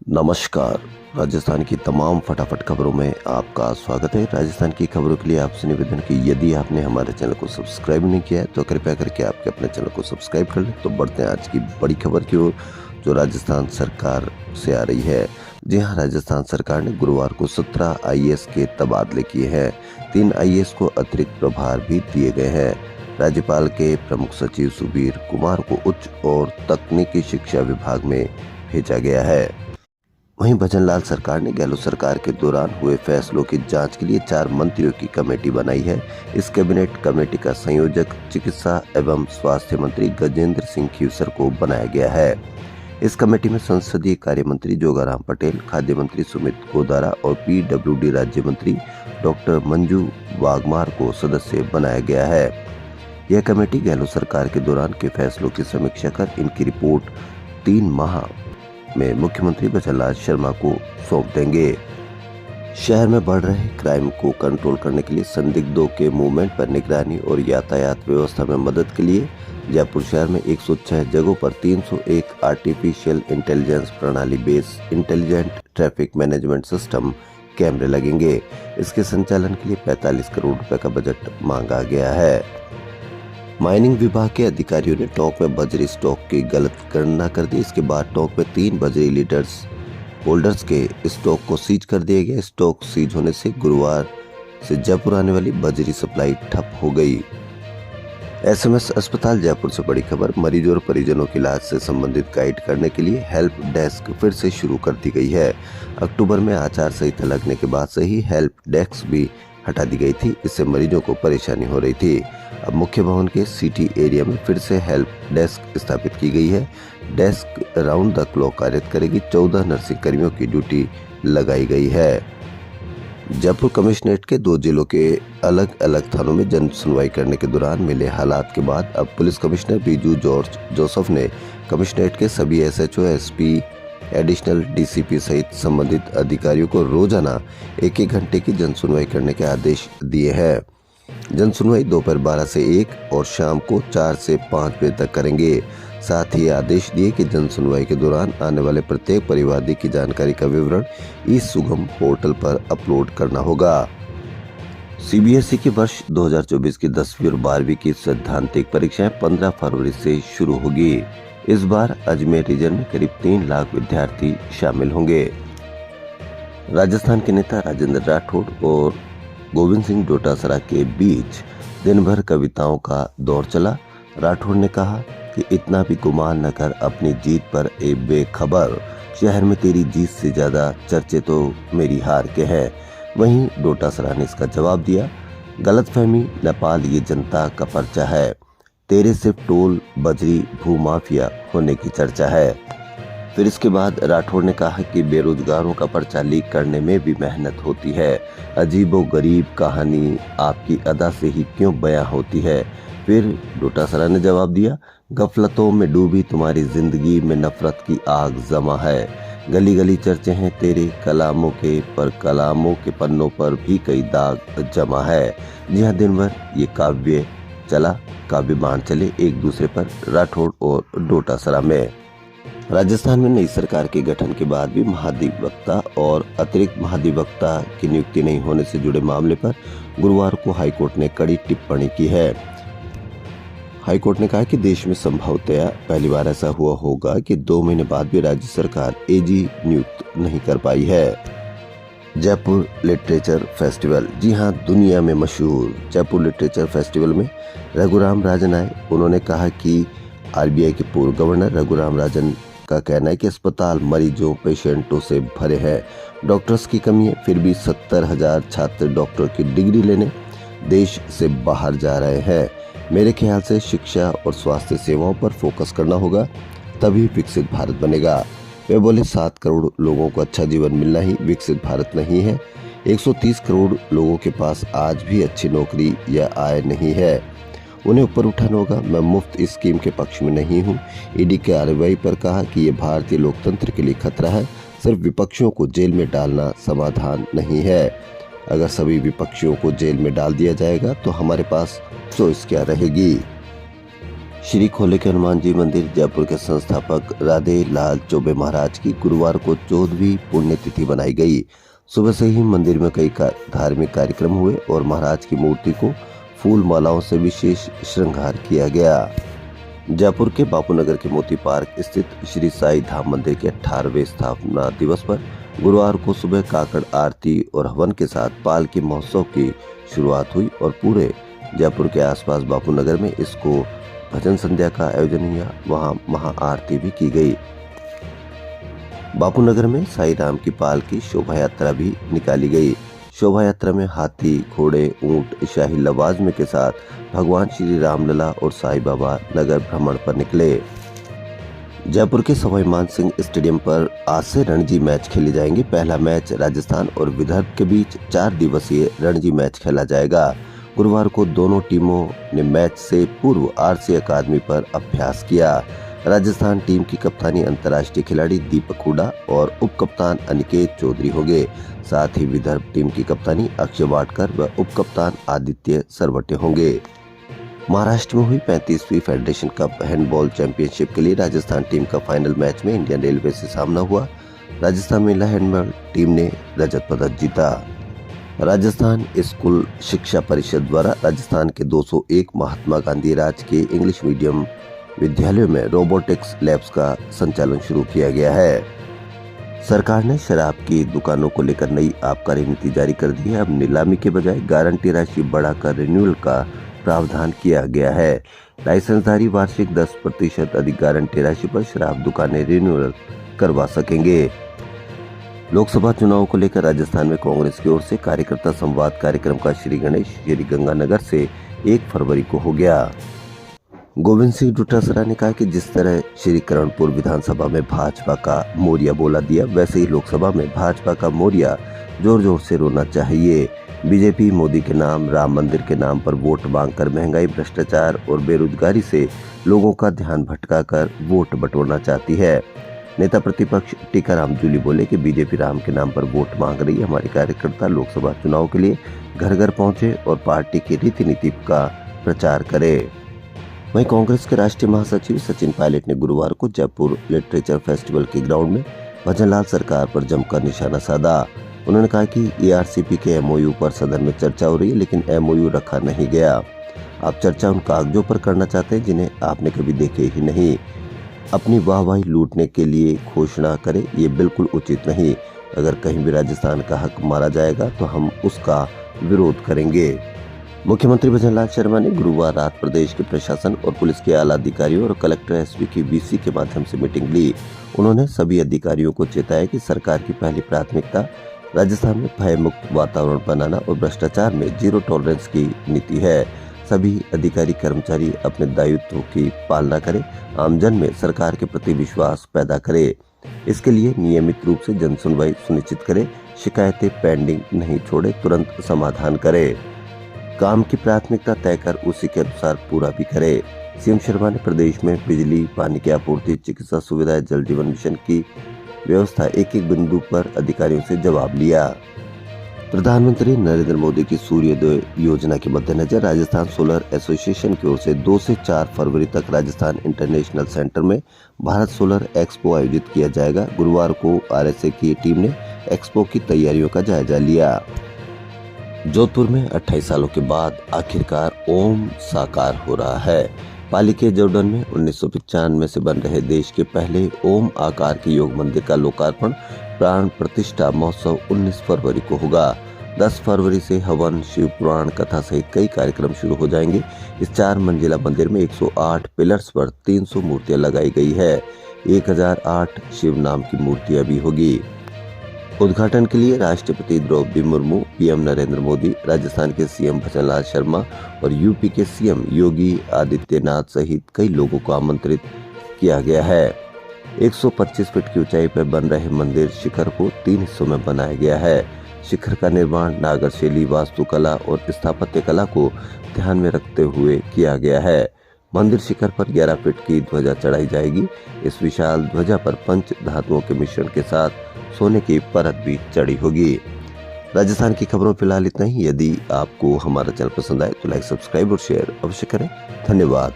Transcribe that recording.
नमस्कार। राजस्थान की तमाम फटाफट खबरों में आपका स्वागत है। राजस्थान की खबरों के लिए आपसे निवेदन कि यदि आपने हमारे चैनल को सब्सक्राइब नहीं किया है तो कृपया करके आपके अपने चैनल को सब्सक्राइब कर लें। तो बढ़ते हैं आज की बड़ी खबर की ओर, जो राजस्थान सरकार से आ रही है। जी हाँ, राजस्थान सरकार ने गुरुवार को 17 आईएएस के तबादले किए हैं। 3 आईएएस को अतिरिक्त प्रभार भी दिए गए हैं। राज्यपाल के प्रमुख सचिव सुबीर कुमार को उच्च और तकनीकी शिक्षा विभाग में भेजा गया है। वहीं भजनलाल सरकार ने गहलोत सरकार के दौरान हुए फैसलों की जांच के लिए 4 मंत्रियों की कमेटी बनाई है। इस कैबिनेट कमेटी का संयोजक चिकित्सा एवं स्वास्थ्य मंत्री गजेंद्र सिंह खीवसर को बनाया गया है। इस कमेटी में संसदीय कार्य मंत्री जोगाराम पटेल, खाद्य मंत्री सुमित गोदारा और पीडब्ल्यूडी राज्य मंत्री डॉक्टर मंजू वाघमार को सदस्य बनाया गया है। यह कमेटी गहलोत सरकार के दौरान के फैसलों की समीक्षा कर इनकी रिपोर्ट 3 माह में मुख्यमंत्री भजनलाल शर्मा को सौंप देंगे। शहर में बढ़ रहे क्राइम को कंट्रोल करने के लिए संदिग्धों के मूवमेंट पर निगरानी और यातायात व्यवस्था में मदद के लिए जयपुर शहर में 106 जगहों पर 301 आर्टिफिशियल इंटेलिजेंस प्रणाली base intelligent traffic management system कैमरे लगेंगे। इसके संचालन के लिए 45 करोड़ रुपए का बजट मांगा गया है। माइनिंग विभाग के अधिकारियों ने टोंक में बजरी स्टॉक की गलत गणना कर दी। इसके बाद टोंक में 3 बजरी होल्डर्स के स्टॉक को सीज कर दिया गया। स्टॉक सीज होने से गुरुवार से जयपुर आने वाली बजरी सप्लाई ठप हो गई। एसएमएस अस्पताल जयपुर से बड़ी खबर। मरीजों और परिजनों की इलाज से संबंधित गाइड करने के लिए हेल्प डेस्क फिर से शुरू कर दी गई है। अक्टूबर में आचार संहिता लगने के बाद से ही हेल्प डेस्क भी हटा दी गई थी। इससे मरीजों को परेशानी हो रही थी। अब मुख्य भवन के सिटी एरिया में फिर से हेल्प डेस्क स्थापित की गई है। डेस्क राउंड द क्लॉक कार्य करेगी। 14 नर्सिंग कर्मियों की ड्यूटी लगाई गई है। जयपुर कमिश्नरेट के 2 जिलों के अलग अलग थानों में जन सुनवाई करने के दौरान मिले हालात के बाद अब police commissioner Biju George Joseph ने कमिश्नरेट के सभी एसएचओ, एसपी, एडिशनल डीसीपी सहित संबंधित अधिकारियों को रोजाना 1-1 घंटे की जन सुनवाई करने के आदेश दिए हैं। जन सुनवाई दोपहर 12 से 1 और शाम को 4 से 5 बजे तक करेंगे। साथ ही आदेश दिए कि जन सुनवाई के दौरान आने वाले प्रत्येक परिवादी की जानकारी का विवरण ई-सुगम पोर्टल पर अपलोड करना होगा। सीबीएसई की वर्ष 2024 की 10वीं और 12वीं की सैद्धांतिक परीक्षाएं 15 फरवरी से शुरू होगी। इस बार अजमेर रीजन में करीब 3 लाख विद्यार्थी शामिल होंगे। राजस्थान के नेता राजेंद्र राठौड़ और गोविंद सिंह डोटासरा के बीच दिन भर कविताओं का दौर चला। राठौड़ ने कहा कि इतना भी गुमान न कर अपनी जीत पर ए बेखबर, शहर में तेरी जीत से ज्यादा चर्चे तो मेरी हार के हैं। वहीं डोटासरा ने इसका जवाब दिया, गलतफहमी, नेपाल ये जनता का पर्चा है, तेरे सिर्फ टोल बजरी भूमाफिया होने की चर्चा है। फिर इसके बाद राठौड़ ने कहा कि बेरोजगारों का पर्चा लीक करने में भी मेहनत होती है। अजीबो गरीब कहानी आपकी अदा से ही क्यों बयां होती है। फिर डोटासरा ने जवाब दिया, गफलतों में डूबी तुम्हारी जिंदगी में नफरत की आग जमा है। गली गली चर्चे हैं तेरे कलामों के, पर कलामों के पन्नों पर भी कई दाग जमा है। जी हाँ, दिन भर ये काव्य चला, काव्य बाण चले एक दूसरे पर राठौड़ और डोटासरा में। राजस्थान में नई सरकार के गठन के बाद भी महाधिवक्ता और अतिरिक्त महाधिवक्ता की नियुक्ति नहीं होने से जुड़े मामले पर गुरुवार को हाईकोर्ट ने कड़ी टिप्पणी की है। हाईकोर्ट ने कहा कि देश में संभवतया पहली बार ऐसा हुआ होगा कि 2 महीने बाद भी राज्य सरकार एजी नियुक्त नहीं कर पाई है। जयपुर लिटरेचर फेस्टिवल, जी हाँ, दुनिया में मशहूर जयपुर लिटरेचर फेस्टिवल में रघुराम राजन आए। उन्होंने कहा कि आरबीआई के पूर्व गवर्नर रघुराम राजन का कहना है कि अस्पताल मरीजों पेशेंटों से भरे हैं, डॉक्टर्स की कमी है, फिर भी 70,000 छात्र डॉक्टर की डिग्री लेने देश से बाहर जा रहे हैं। मेरे ख्याल से शिक्षा और स्वास्थ्य सेवाओं पर फोकस करना होगा, तभी विकसित भारत बनेगा। वे बोले 7 करोड़ लोगों को अच्छा जीवन मिलना ही विकसित भारत नहीं है। 130 करोड़ लोगों के पास आज भी अच्छी नौकरी या आय नहीं है, उन्हें ऊपर उठाना होगा। मैं मुफ्त इस स्कीम के पक्ष में नहीं हूँ। ईडी के कार्रवाई पर कहा कि ये भारतीय लोकतंत्र के लिए खतरा है। सिर्फ विपक्षियों को जेल में डालना समाधान नहीं है। अगर सभी विपक्षियों को जेल में डाल दिया जाएगा तो हमारे पास चॉइस क्या रहेगी। श्री खोले के हनुमान जी मंदिर जयपुर के संस्थापक राधे लाल चौबे महाराज की गुरुवार को 14वीं पुण्यतिथि बनाई गई। सुबह से ही मंदिर में कई धार्मिक कार्यक्रम हुए और महाराज की मूर्ति को फूल मालाओं से विशेष श्रृंगार किया गया। जयपुर के बापूनगर के मोती पार्क स्थित श्री साई धाम मंदिर के 18वें स्थापना दिवस पर गुरुवार को सुबह काकड़ आरती और हवन के साथ पालकी महोत्सव की शुरुआत हुई और पूरे जयपुर के आसपास बापूनगर में इसको भजन संध्या का आयोजन हुआ। वहां महाआरती भी की गई। बापूनगर में साई राम की पालकी शोभा यात्रा भी निकाली गई। शोभा यात्रा में हाथी, घोड़े, ऊंट, शाही लवाजमे के साथ भगवान श्री रामलला और साई बाबा नगर भ्रमण पर निकले। जयपुर के सवाई मान सिंह स्टेडियम पर आज से रणजी मैच खेले जाएंगे। पहला मैच राजस्थान और विदर्भ के बीच 4 दिवसीय रणजी मैच खेला जाएगा। गुरुवार को दोनों टीमों ने मैच से पूर्व आरसी अकादमी पर अभ्यास किया। राजस्थान टीम की कप्तानी अंतर्राष्ट्रीय खिलाड़ी दीपक हुडा और उप कप्तान अनिकेत चौधरी होंगे। साथ ही विदर्भ टीम की कप्तानी अक्षय वाडकर व उप कप्तान आदित्य सरवटे होंगे। महाराष्ट्र में हुई 35वीं फेडरेशन कप हैंडबॉल चैंपियनशिप के लिए राजस्थान टीम का फाइनल मैच में इंडियन रेलवे से सामना हुआ। राजस्थान महिला हैंडबॉल टीम ने रजत पदक जीता। राजस्थान स्कूल शिक्षा परिषद द्वारा राजस्थान के 201 महात्मा गांधी राजकीय इंग्लिश मीडियम विद्यालयों में रोबोटिक्स लैब्स का संचालन शुरू किया गया है। सरकार ने शराब की दुकानों को लेकर नई आबकारी नीति जारी कर दी है। अब नीलामी के बजाय गारंटी राशि बढ़ाकर रिन्यूअल का प्रावधान किया गया है। लाइसेंसधारी वार्षिक 10% अधिक गारंटी राशि पर शराब दुकानें रिन्यूअल करवा सकेंगे। लोकसभा चुनाव को लेकर राजस्थान में कांग्रेस की ओर से कार्यकर्ता संवाद कार्यक्रम का श्री गणेश श्री गंगानगर से 1 फरवरी को हो गया। गोविंद सिंह डोटासरा ने कहा कि जिस तरह श्री करणपुर विधानसभा में भाजपा का मोरिया बोला दिया, वैसे ही लोकसभा में भाजपा का मोरिया जोर जोर से रोना चाहिए। बीजेपी मोदी के नाम, राम मंदिर के नाम पर वोट मांगकर महंगाई, भ्रष्टाचार और बेरोजगारी से लोगों का ध्यान भटकाकर वोट बटोरना चाहती है। नेता प्रतिपक्ष टीकाराम जूली बोले कि बीजेपी राम के नाम पर वोट मांग रही है। हमारे कार्यकर्ता लोकसभा चुनाव के लिए घर घर पहुंचे और पार्टी की रीति नीति का प्रचार करे। वहीं कांग्रेस के राष्ट्रीय महासचिव सचिन पायलट ने गुरुवार को जयपुर लिटरेचर फेस्टिवल के ग्राउंड में भजनलाल सरकार पर जमकर निशाना साधा। उन्होंने कहा कि एआरसीपी के एमओयू पर सदन में चर्चा हो रही है, लेकिन एमओयू रखा नहीं गया। आप चर्चा उन कागजों पर करना चाहते हैं जिन्हें आपने कभी देखे ही नहीं। अपनी वाहवाही लूटने के लिए घोषणा करें, ये बिल्कुल उचित नहीं। अगर कहीं भी राजस्थान का हक मारा जाएगा तो हम उसका विरोध करेंगे। मुख्यमंत्री भजनलाल शर्मा ने गुरुवार रात प्रदेश के प्रशासन और पुलिस के आला अधिकारियों और कलेक्टर एसपी की वीसी के माध्यम से मीटिंग ली। उन्होंने सभी अधिकारियों को चेताया कि सरकार की पहली प्राथमिकता राजस्थान में भय मुक्त वातावरण बनाना और भ्रष्टाचार में जीरो टॉलरेंस की नीति है। सभी अधिकारी कर्मचारी अपने दायित्वों की पालना करें, आमजन में सरकार के प्रति विश्वास पैदा करें। इसके लिए नियमित रूप से जन सुनवाई सुनिश्चित करें, शिकायतें पेंडिंग नहीं छोड़े, तुरंत समाधान करें, काम की प्राथमिकता तय कर उसी के अनुसार पूरा भी करें। सीएम शर्मा ने प्रदेश में बिजली, पानी की आपूर्ति, चिकित्सा सुविधाएं, जल जीवन मिशन की व्यवस्था एक एक बिंदु पर अधिकारियों से जवाब लिया। प्रधानमंत्री नरेंद्र मोदी की सूर्योदय योजना के मद्देनजर राजस्थान सोलर एसोसिएशन की ओर से 2 से 4 फरवरी तक राजस्थान इंटरनेशनल सेंटर में भारत सोलर एक्सपो आयोजित किया जाएगा। गुरुवार को आरएसए की टीम ने एक्सपो की तैयारियों का जायजा लिया। जोधपुर में 28 सालों के बाद आखिरकार ओम साकार हो रहा है। पाली के जॉर्डन में 1995 से बन रहे देश के पहले ओम आकार के योग मंदिर का लोकार्पण प्राण प्रतिष्ठा महोत्सव 19 फरवरी को होगा। 10 फरवरी से हवन, शिव पुराण कथा सहित कई कार्यक्रम शुरू हो जाएंगे। इस 4 मंजिला मंदिर में 108 पिलर्स पर 300 मूर्तियां लगाई गई है। 1008 शिव नाम की मूर्तियां भी होगी। उद्घाटन के लिए राष्ट्रपति द्रौपदी मुर्मू, पीएम नरेंद्र मोदी, राजस्थान के सीएम भजनलाल शर्मा और यूपी के सीएम योगी आदित्यनाथ सहित कई लोगों को आमंत्रित किया गया है। 125 फीट की ऊंचाई पर बन रहे मंदिर शिखर को 3 हिस्सों में बनाया गया है। शिखर का निर्माण नागर शैली, वास्तुकला और स्थापत्य कला को ध्यान में रखते हुए किया गया है। मंदिर शिखर पर 11 फीट की ध्वजा चढ़ाई जाएगी। इस विशाल ध्वजा पर पंच धातुओं के मिश्रण के साथ सोने की परत भी चढ़ी होगी। राजस्थान की खबरों फिलहाल इतना ही। यदि आपको हमारा चैनल पसंद आए तो लाइक, सब्सक्राइब और शेयर अवश्य करें। धन्यवाद।